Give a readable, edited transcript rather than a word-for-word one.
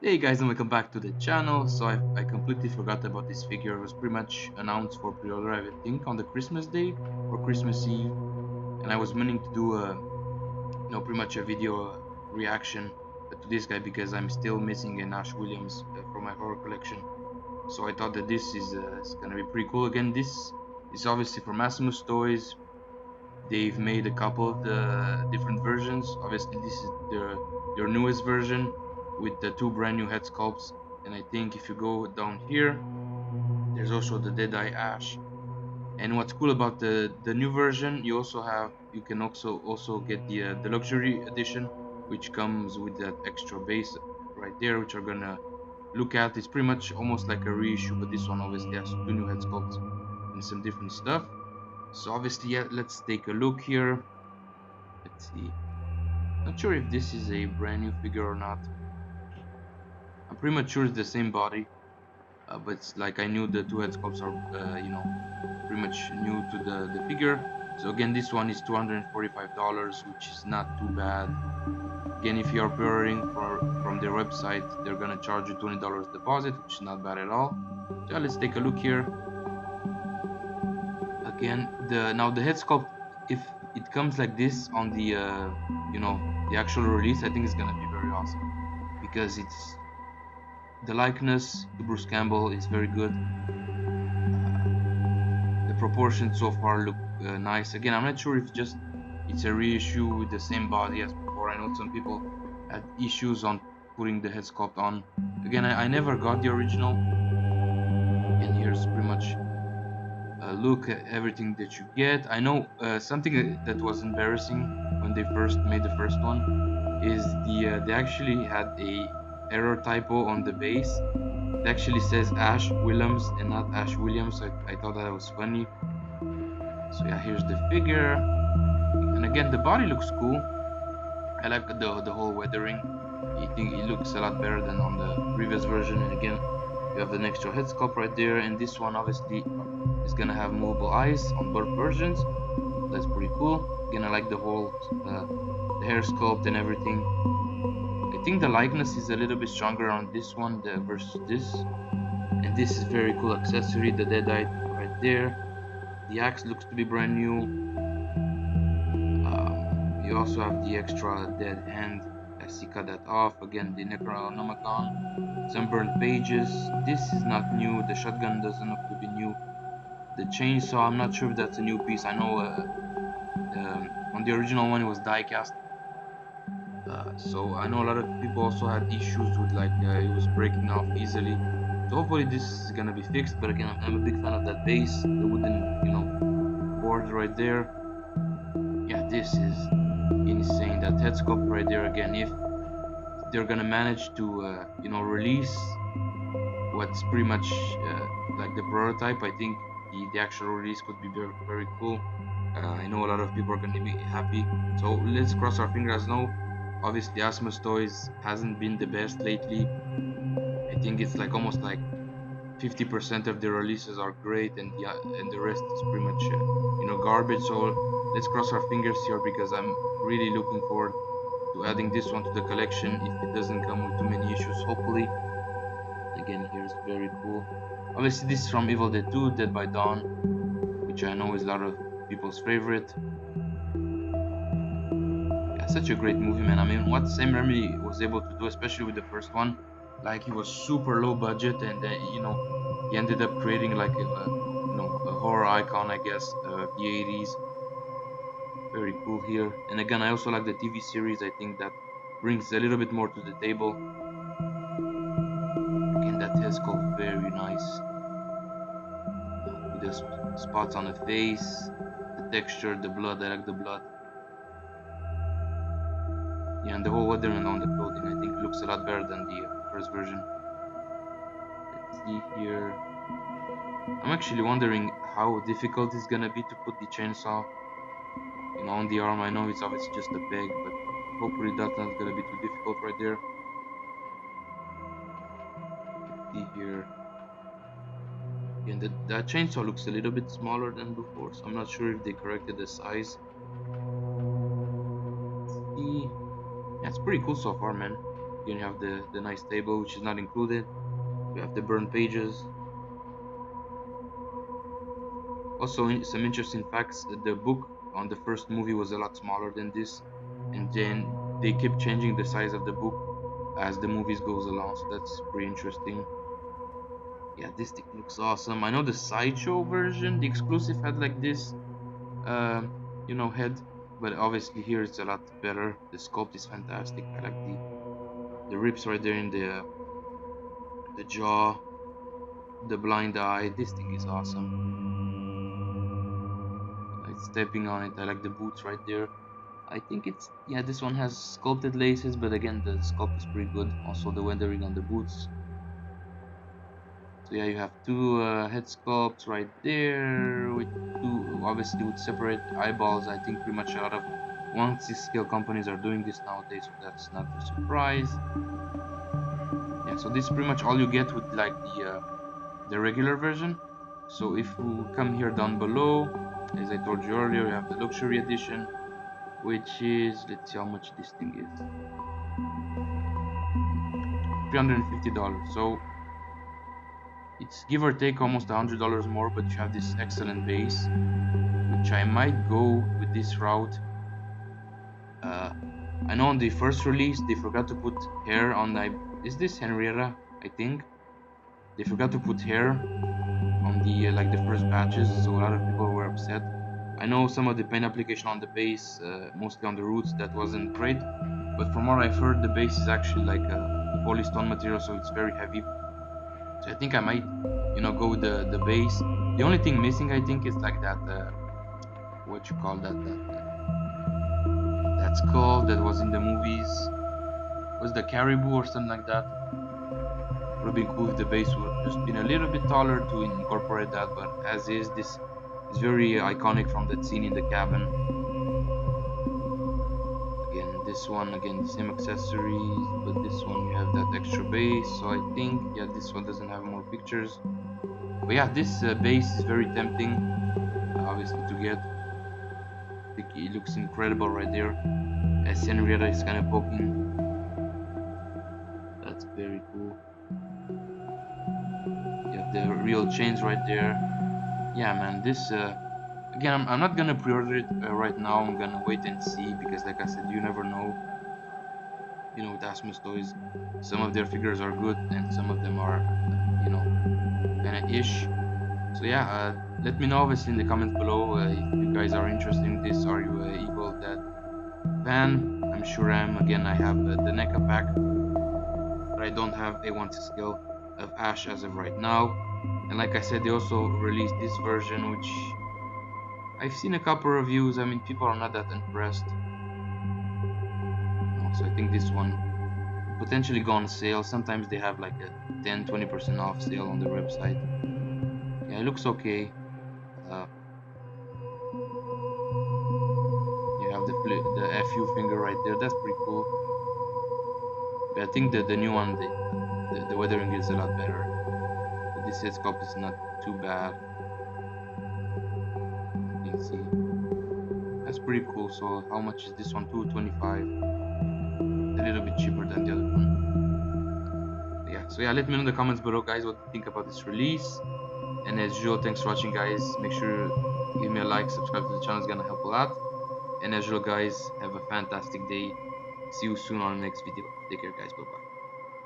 Hey guys, and welcome back to the channel. So I completely forgot about this figure. It was pretty much announced for pre-order, I think, on the Christmas day or Christmas Eve, and I was meaning to do pretty much a video reaction to this guy because I'm still missing an Ash Williams from my horror collection. So I thought that this is gonna be pretty cool. Again, this is obviously from Asmus Toys. They've made a couple of the different versions. Obviously, this is their newest version with the two brand new head sculpts. And I think if you go down here, there's also the Deadeye Ash. And what's cool about the new version, you can also get the luxury edition, which comes with that extra base right there, which are gonna look at. It's pretty much almost like a reissue, but this one obviously has two new head sculpts and some different stuff. So obviously, yeah, let's take a look here. Let's see. Not sure if this is a brand new figure or not. I'm pretty much sure it's the same body, but it's like I knew the two head sculpts are, pretty much new to the figure. So again, this one is $245, which is not too bad. Again, if you are pre-ordering from their website, they're gonna charge you $20 deposit, which is not bad at all. So yeah, let's take a look here. Again, the head sculpt, if it comes like this on the actual release, I think it's gonna be very awesome because the likeness to Bruce Campbell is very good. The proportions so far look nice. Again, I'm not sure if it's a reissue with the same body as before. I know some people had issues on putting the head sculpt on. Again, I never got the original. And here's pretty much a look at everything that you get. I know something that was embarrassing when they first made the first one is they actually had a error typo on the base. It actually says Ash Williams and not Ash Williams. I thought that was funny. So yeah, here's the figure, and again the body looks cool. I like the whole weathering. I think it looks a lot better than on the previous version. And again, you have the extra head sculpt right there, and this one obviously is gonna have movable eyes on both versions. That's pretty cool. Again, I like the whole the hair sculpt and everything. I think the likeness is a little bit stronger on this one versus this. And this is very cool accessory, the Deadeye right there. The axe looks to be brand new. You also have the extra dead hand. I see cut that off. Again, the Necronomicon. Some burnt pages. This is not new. The shotgun doesn't look to be new. The chainsaw, I'm not sure if that's a new piece. I know on the original one it was die cast. So I know a lot of people also had issues with it was breaking off easily. So hopefully this is gonna be fixed. But again, I'm a big fan of that base, the wooden board right there. Yeah, this is insane. That head sculpt right there again. If they're gonna manage to release what's pretty much like the prototype, I think the actual release could be very, very cool. I know a lot of people are gonna be happy. So let's cross our fingers. No, obviously Asmus Toys hasn't been the best lately. I think it's like almost like 50% of the releases are great, and the rest is pretty much garbage. So let's cross our fingers here because I'm really looking forward to adding this one to the collection if it doesn't come with too many issues, hopefully. Again, here's very cool. Obviously, this is from Evil Dead 2, Dead by Dawn, which I know is a lot of people's favorite. Yeah, such a great movie, man. I mean, what Sam Raimi was able to do, especially with the first one, like he was super low budget, and he ended up creating like a horror icon, I guess, the 80s. Very cool here. And again, I also like the TV series. I think that brings a little bit more to the table. Again, that head sculpt very nice. With the spots on the face, the texture, the blood. I like the blood. Yeah, and the whole weathering on the clothing, I think, looks a lot better than the first version. Let's see here. I'm actually wondering how difficult it's gonna be to put the chainsaw, on the arm. I know it's obviously just a peg, but hopefully that's not gonna be too difficult right there. Let's see here. Again, that chainsaw looks a little bit smaller than before, so I'm not sure if they corrected the size. Let's see. Yeah, it's pretty cool so far, man. Again, you have the nice table, which is not included. You have the burned pages. Also, some interesting facts. The book on the first movie was a lot smaller than this, and then they kept changing the size of the book as the movies goes along. So that's pretty interesting. Yeah, this thing looks awesome. I know the sideshow version, the exclusive, had like this, um, head, but obviously here it's a lot better. The sculpt is fantastic. I like the rips right there in the jaw, the blind eye. This thing is awesome. It's stepping on it. I like the boots right there. I think it's, yeah, this one has sculpted laces, but again, the sculpt is pretty good. Also, the weathering on the boots. So yeah, you have two head sculpts right there with two, obviously with separate eyeballs. I think pretty much a lot of 1/6 scale companies are doing this nowadays, so that's not a surprise. Yeah, so this is pretty much all you get with like the regular version. So if we come here down below, as I told you earlier, you have the luxury edition, which is, let's see how much this thing is, $350. So it's give or take almost $100 more, but you have this excellent base, which I might go with this route. uh, I know on the first release they forgot to put hair on the, is this Henrietta? I think they forgot to put hair on the like the first batches, so a lot of people were upset. I know some of the paint application on the base, mostly on the roots, that wasn't great, but from what I've heard, the base is actually like a polystone material, so it's very heavy. So I think I might, go with the base. The only thing missing, I think, is like that, what you call that skull that was in the movies. Was the caribou or something like that? Would have been cool if the base would have just been a little bit taller to incorporate that, but as is, this is very iconic from that scene in the cabin. Again, this one, again, the same accessories, but this one you have that extra base. So I think, yeah, this one doesn't have more pictures. But yeah, this base is very tempting, obviously, to get. I think it looks incredible right there, as Henrietta is kind of poking. That's very cool. You have the real chains right there. Yeah, man, this again, I'm not gonna pre-order it right now. I'm gonna wait and see, because like I said, you never know. With Asmus Toys, some of their figures are good and some of them are kind of ish. So yeah, let me know obviously in the comments below, if you guys are interested in this. Are you a Evil Dead fan? I'm sure I am. Again, I have the NECA pack, but I don't have a 1/6 scale of Ash as of right now. And like I said, they also released this version, which I've seen a couple reviews. I mean, people are not that impressed. So I think this one will potentially go on sale. Sometimes they have like a 10-20% off sale on their website. Yeah, it looks okay. Uh, you have the FU finger right there. That's pretty cool. But I think the new one, the weathering is a lot better. But this head sculpt is not too bad. You can see that's pretty cool. So how much is this one? $225. A little bit cheaper than the other one. But yeah. So yeah, let me know in the comments below, guys, what you think about this release. And as usual, thanks for watching, guys. Make sure give me a like, subscribe to the channel, it's gonna help a lot. And as usual, guys, have a fantastic day. See you soon on the next video. Take care, guys. Bye bye.